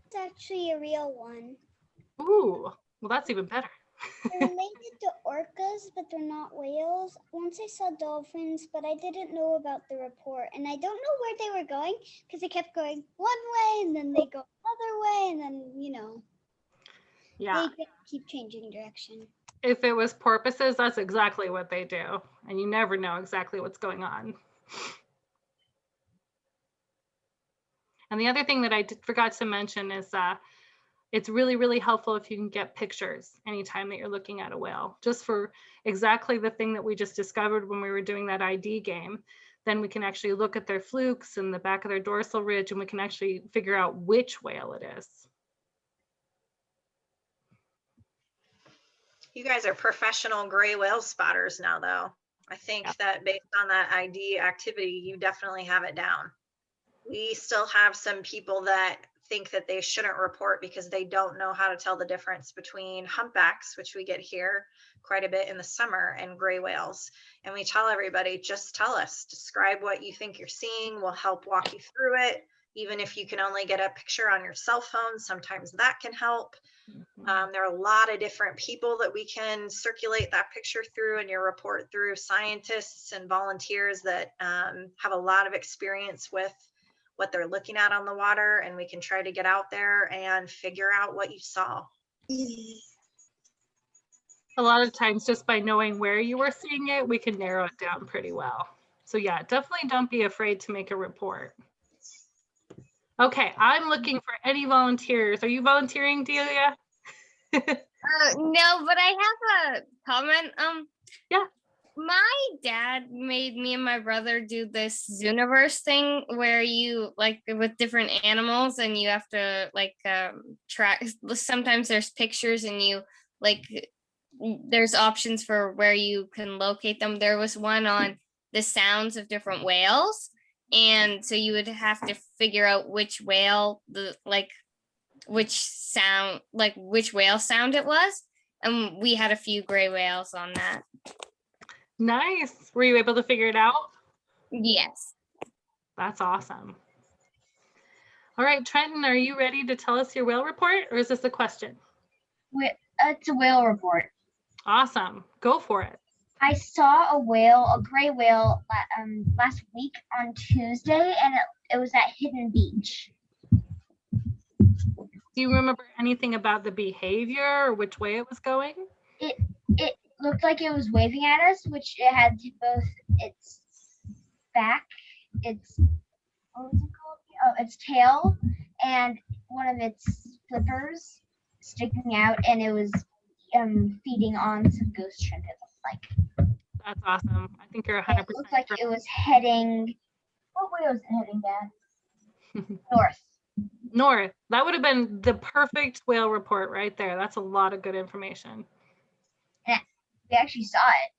It's actually a real one. Ooh, well, that's even better. They're related to orcas, but they're not whales. Once I saw dolphins, but I didn't know about the report. And I don't know where they were going because they kept going one way and then they go another way. And then, you know, yeah, they keep changing direction. If it was porpoises, that's exactly what they do. And you never know exactly what's going on. And the other thing that I forgot to mention is it's really, really helpful if you can get pictures anytime that you're looking at a whale, just for exactly the thing that we just discovered when we were doing that ID game. Then we can actually look at their flukes and the back of their dorsal ridge, and we can actually figure out which whale it is. You guys are professional gray whale spotters now, though. I think that based on that ID activity, you definitely have it down. We still have some people that think that they shouldn't report because they don't know how to tell the difference between humpbacks, which we get here quite a bit in the summer, and gray whales. And we tell everybody, just tell us, describe what you think you're seeing. We'll help walk you through it. Even if you can only get a picture on your cell phone, sometimes that can help. There are a lot of different people that we can circulate that picture through and your report through, scientists and volunteers that have a lot of experience with what they're looking at on the water, and we can try to get out there and figure out what you saw. A lot of times just by knowing where you were seeing it, we can narrow it down pretty well. So yeah, definitely don't be afraid to make a report. Okay, I'm looking for any volunteers. Are you volunteering, Delia? No, but I have a comment. Yeah. My dad made me and my brother do this Zooniverse thing where you like with different animals and you have to like track. Sometimes there's pictures and you like there's options for where you can locate them. There was one on the sounds of different whales, and so you would have to figure out which whale which whale sound it was, and we had a few gray whales on that. Nice. Were you able to figure it out? Yes. That's awesome. All right, Trenton, are you ready to tell us your whale report, or is this a question? It's a whale report. Awesome. Go for it. I saw a whale, a gray whale, last week on Tuesday, and it was at Hidden Beach. Do you remember anything about the behavior or which way it was going? It looked like it was waving at us, which it had both its back, its, what was it called? Oh, its tail, and one of its flippers sticking out, and it was feeding on some ghost shrimp, it looked like. That's awesome. I think you're 100%. It looked like it was heading, what way was it heading, Dad? North. North. That would have been the perfect whale report right there. That's a lot of good information. Yeah, we actually saw it.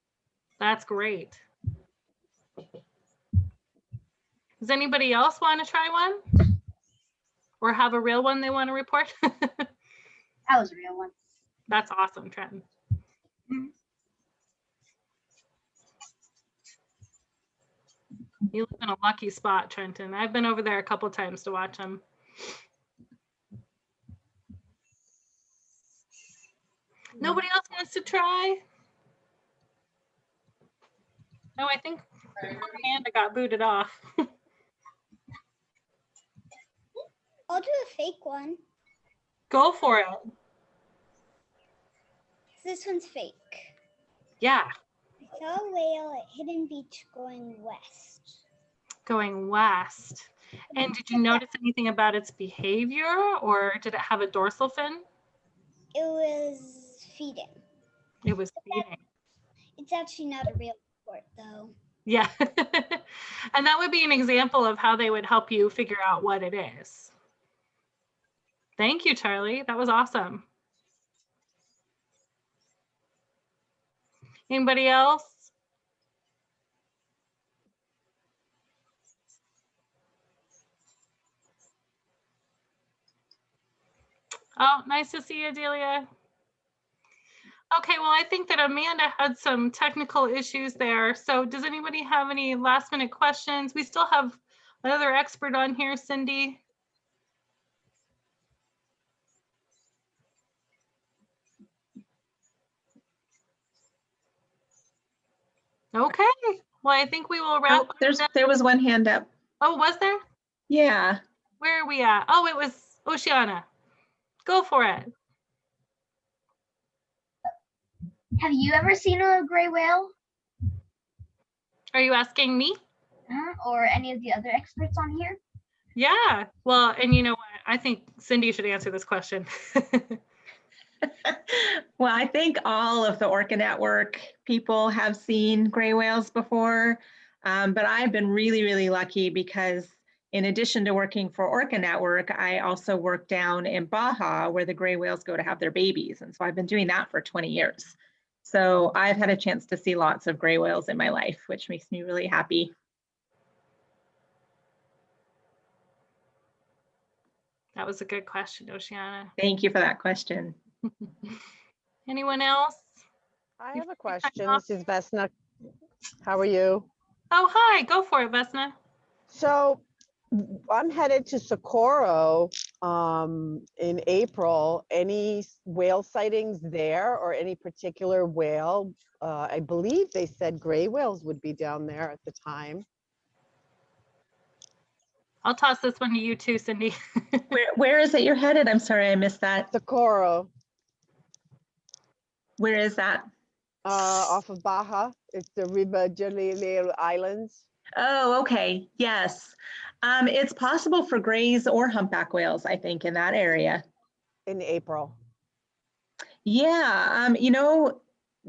That's great. Does anybody else want to try one? Or have a real one they want to report? That was a real one. That's awesome, Trenton. You live in a lucky spot, Trenton. I've been over there a couple times to watch them. Nobody else wants to try? No, I think Amanda got booted off. I'll do a fake one. Go for it. This one's fake. Yeah, I saw a whale at Hidden Beach going west. going west. And did you notice anything about its behavior, or did it have a dorsal fin? It was feeding. It was feeding. It's actually not a real report though. Yeah. And that would be an example of how they would help you figure out what it is. Thank you, Charlie. That was awesome. Anybody else? Oh, nice to see you, Delia. Okay, well, I think that Amanda had some technical issues there. So does anybody have any last minute questions? We still have another expert on here, Cindy. Okay, well, I think we will wrap Oh, up. there was one hand up. Oh, was there? Yeah. Where are we at? Oh, it was Oceana. Go for it. Have you ever seen a gray whale? Are you asking me? Or any of the other experts on here? Yeah, well, and you know what? I think Cindy should answer this question. Well, I think all of the Orca Network people have seen gray whales before, but I've been really, really lucky because in addition to working for Orca Network, I also work down in Baja where the gray whales go to have their babies. And so I've been doing that for 20 years. So I've had a chance to see lots of gray whales in my life, which makes me really happy. That was a good question, Oceana. Thank you for that question. Anyone else? I have a question. This is Vesna. How are you? Oh, hi. Go for it, Vesna. So I'm headed to Socorro in April. Any whale sightings there or any particular whale? I believe they said gray whales would be down there at the time. I'll toss this one to you too, Cindy. Where is it you're headed? I'm sorry, I missed that. Socorro. Where is that? Off of Baja. It's the Ribajalileo Islands. Oh, okay. Yes. It's possible for grays or humpback whales, I think, in that area. In April. Yeah. You know,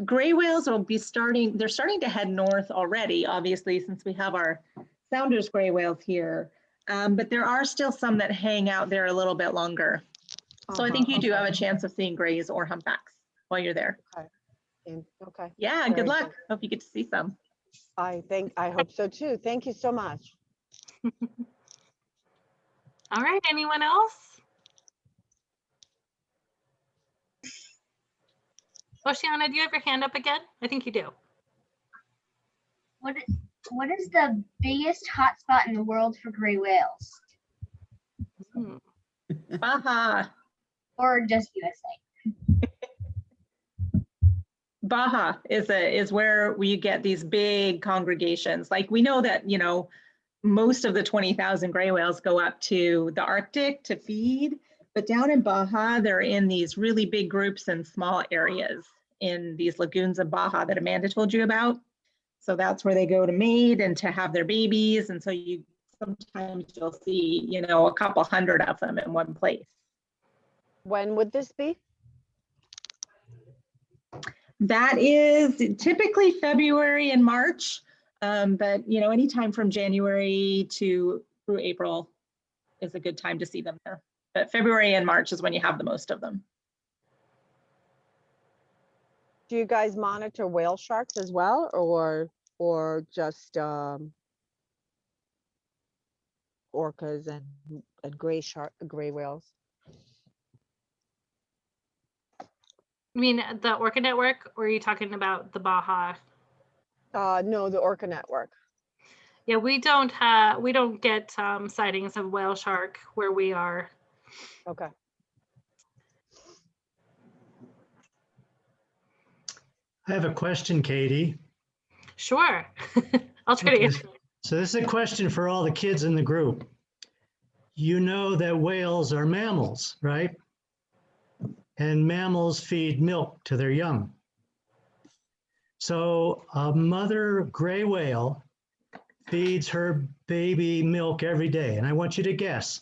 gray whales will be they're starting to head north already, obviously, since we have our Sounders gray whales here. But there are still some that hang out there a little bit longer. So I think you do have a chance of seeing grays or humpbacks while you're there. Okay. Okay. Yeah, Very good luck. good. Hope you get to see some. I hope so too. Thank you so much. All right, anyone else? Oceana, do you have your hand up again? I think you do. What is the biggest hotspot in the world for gray whales? Baja. Or just USA? Baja is where we get these big congregations. Like we know that, most of the 20,000 gray whales go up to the Arctic to feed, but down in Baja, they're in these really big groups in small areas in these lagoons of Baja that Amanda told you about. So that's where they go to mate and to have their babies. And so sometimes you'll see, a couple hundred of them in one place. When would this be? That is typically February and March, but anytime from January through April is a good time to see them there. But February and March is when you have the most of them. Do you guys monitor whale sharks as well, or just orcas and gray whales? You mean the Orca Network, or are you talking about the Baja? No, the Orca Network. Yeah, we don't get sightings of whale shark where we are. Okay. I have a question, Katie. Sure. I'll try to answer. So this is a question for all the kids in the group. You know that whales are mammals, right? And mammals feed milk to their young. So a mother gray whale feeds her baby milk every day. And I want you to guess,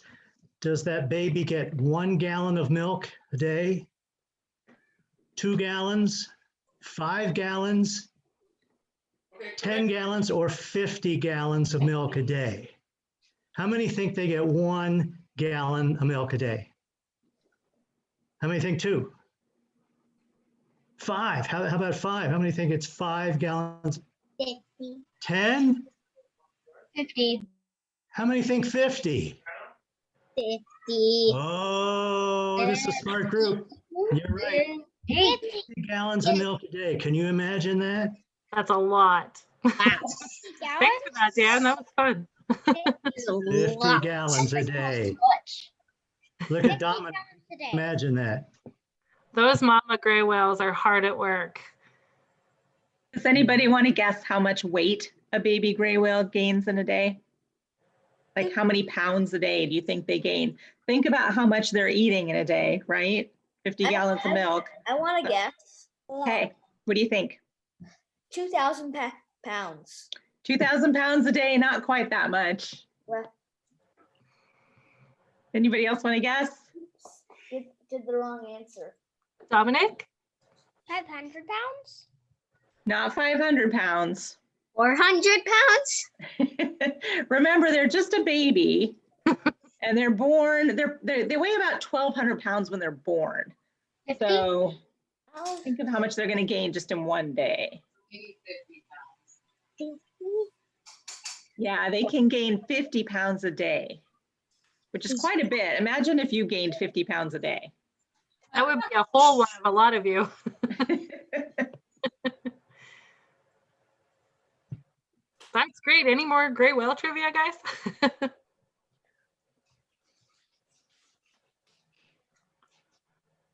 does that baby get 1 gallon of milk a day? 2 gallons? 5 gallons? 10 gallons or 50 gallons of milk a day? How many think they get 1 gallon of milk a day? How many think 2? 5. How about 5? How many think it's 5 gallons? 50. 10? 50. How many think 50? 50. Oh, this is a smart group. You're right. 50 gallons of milk a day. Can you imagine that? That's a lot. Wow. Thanks for that, Dan. That was fun. 50 gallons a day. Look at Dominic. Imagine that. Those mama gray whales are hard at work. Does anybody want to guess how much weight a baby gray whale gains in a day? Like how many pounds a day do you think they gain? Think about how much they're eating in a day, right? 50 gallons of milk. I want to guess. Okay, what do you think? 2,000 pounds. 2,000 pounds a day, not quite that much. Well, anybody else want to guess? did the wrong answer. Dominic? 500 pounds? Not 500 pounds. 400 pounds? Remember, they're just a baby and they're born, they weigh about 1,200 pounds when they're born. 50? So think of how much they're going to gain just in one day. 50. Yeah, they can gain 50 pounds a day, which is quite a bit. Imagine if you gained 50 pounds a day. That would be a whole lot of a lot of you. That's great. Any more gray whale trivia, guys?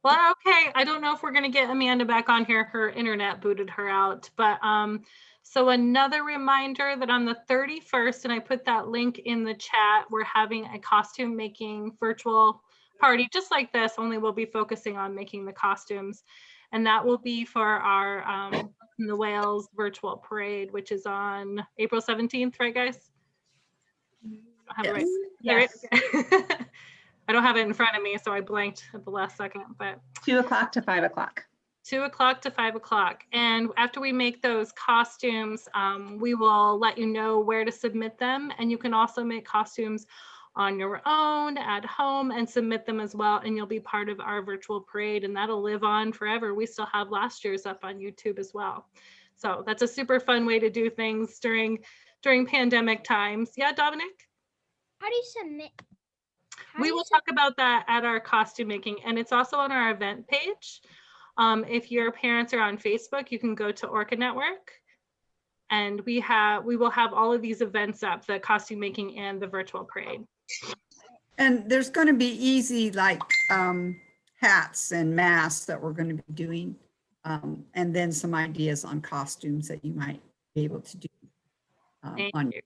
Well, okay. I don't know if we're going to get Amanda back on here. Her internet booted her out. But so another reminder that on the 31st, and I put that link in the chat, we're having a costume making virtual party just like this, only we'll be focusing on making the costumes. And that will be for our the Whales virtual parade, which is on April 17th, right, guys? I don't have it right. Yes. Right? I don't have it in front of me, so I blanked at the last second. But 2 o'clock to 5 o'clock. 2 o'clock to 5 o'clock. And after we make those costumes, we will let you know where to submit them. And you can also make costumes on your own at home and submit them as well. And you'll be part of our virtual parade, and that'll live on forever. We still have last year's up on YouTube as well. So that's a super fun way to do things during pandemic times. Yeah, Dominic? How do you submit? We will talk about that at our costume making, and it's also on our event page. If your parents are on Facebook, you can go to Orca Network, and we will have all of these events up, the costume making and the virtual parade. And there's going to be easy like hats and masks that we're going to be doing And then some ideas on costumes that you might be able to do. Thank On you.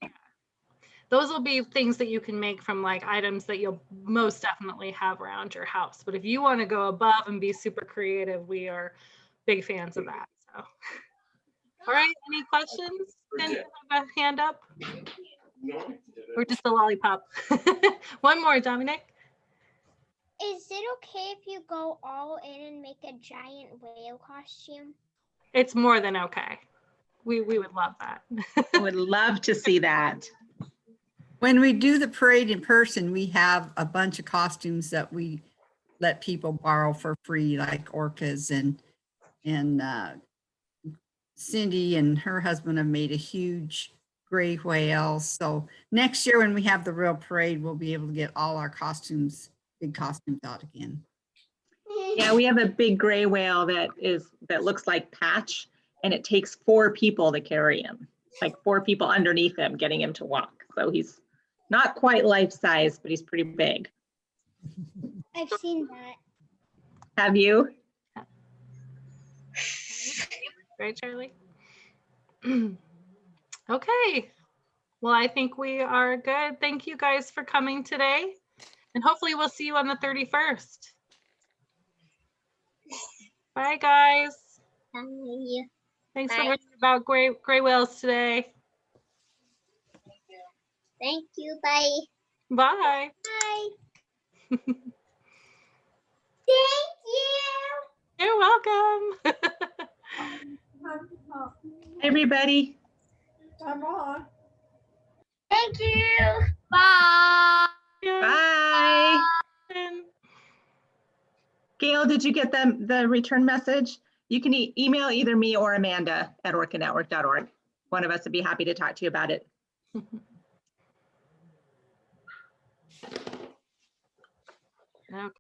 Those will be things that you can make from like items that you'll most definitely have around your house. But if you want to go above and be super creative, we are big fans of that. So, all right, any questions? Can you have a hand up? Or just a lollipop? One more, Dominic. Is it okay if you go all in and make a giant whale costume? It's more than okay. We would love that. I would love to see that. When we do the parade in person, we have a bunch of costumes that we let people borrow for free, like orcas, and Cindy and her husband have made a huge gray whale. So next year when we have the real parade, we'll be able to get all our costumes, big costumes out again. Yeah, we have a big gray whale that looks like Patch, and it takes 4 people to carry him, like 4 people underneath him, getting him to walk. So he's not quite life size, but he's pretty big. I've seen that. Have you? Right, Charlie? Okay. Well, I think we are good. Thank you guys for coming today. And hopefully we'll see you on the 31st. Bye, guys. Bye. Thanks Bye. for learning about gray whales today. Thank you. Bye. Bye. Bye. Thank you. You're welcome. Everybody. Thank you. Bye. Bye. Gail, did you get the return message? You can email either me or Amanda at orcanetwork.org. One of us would be happy to talk to you about it. Okay.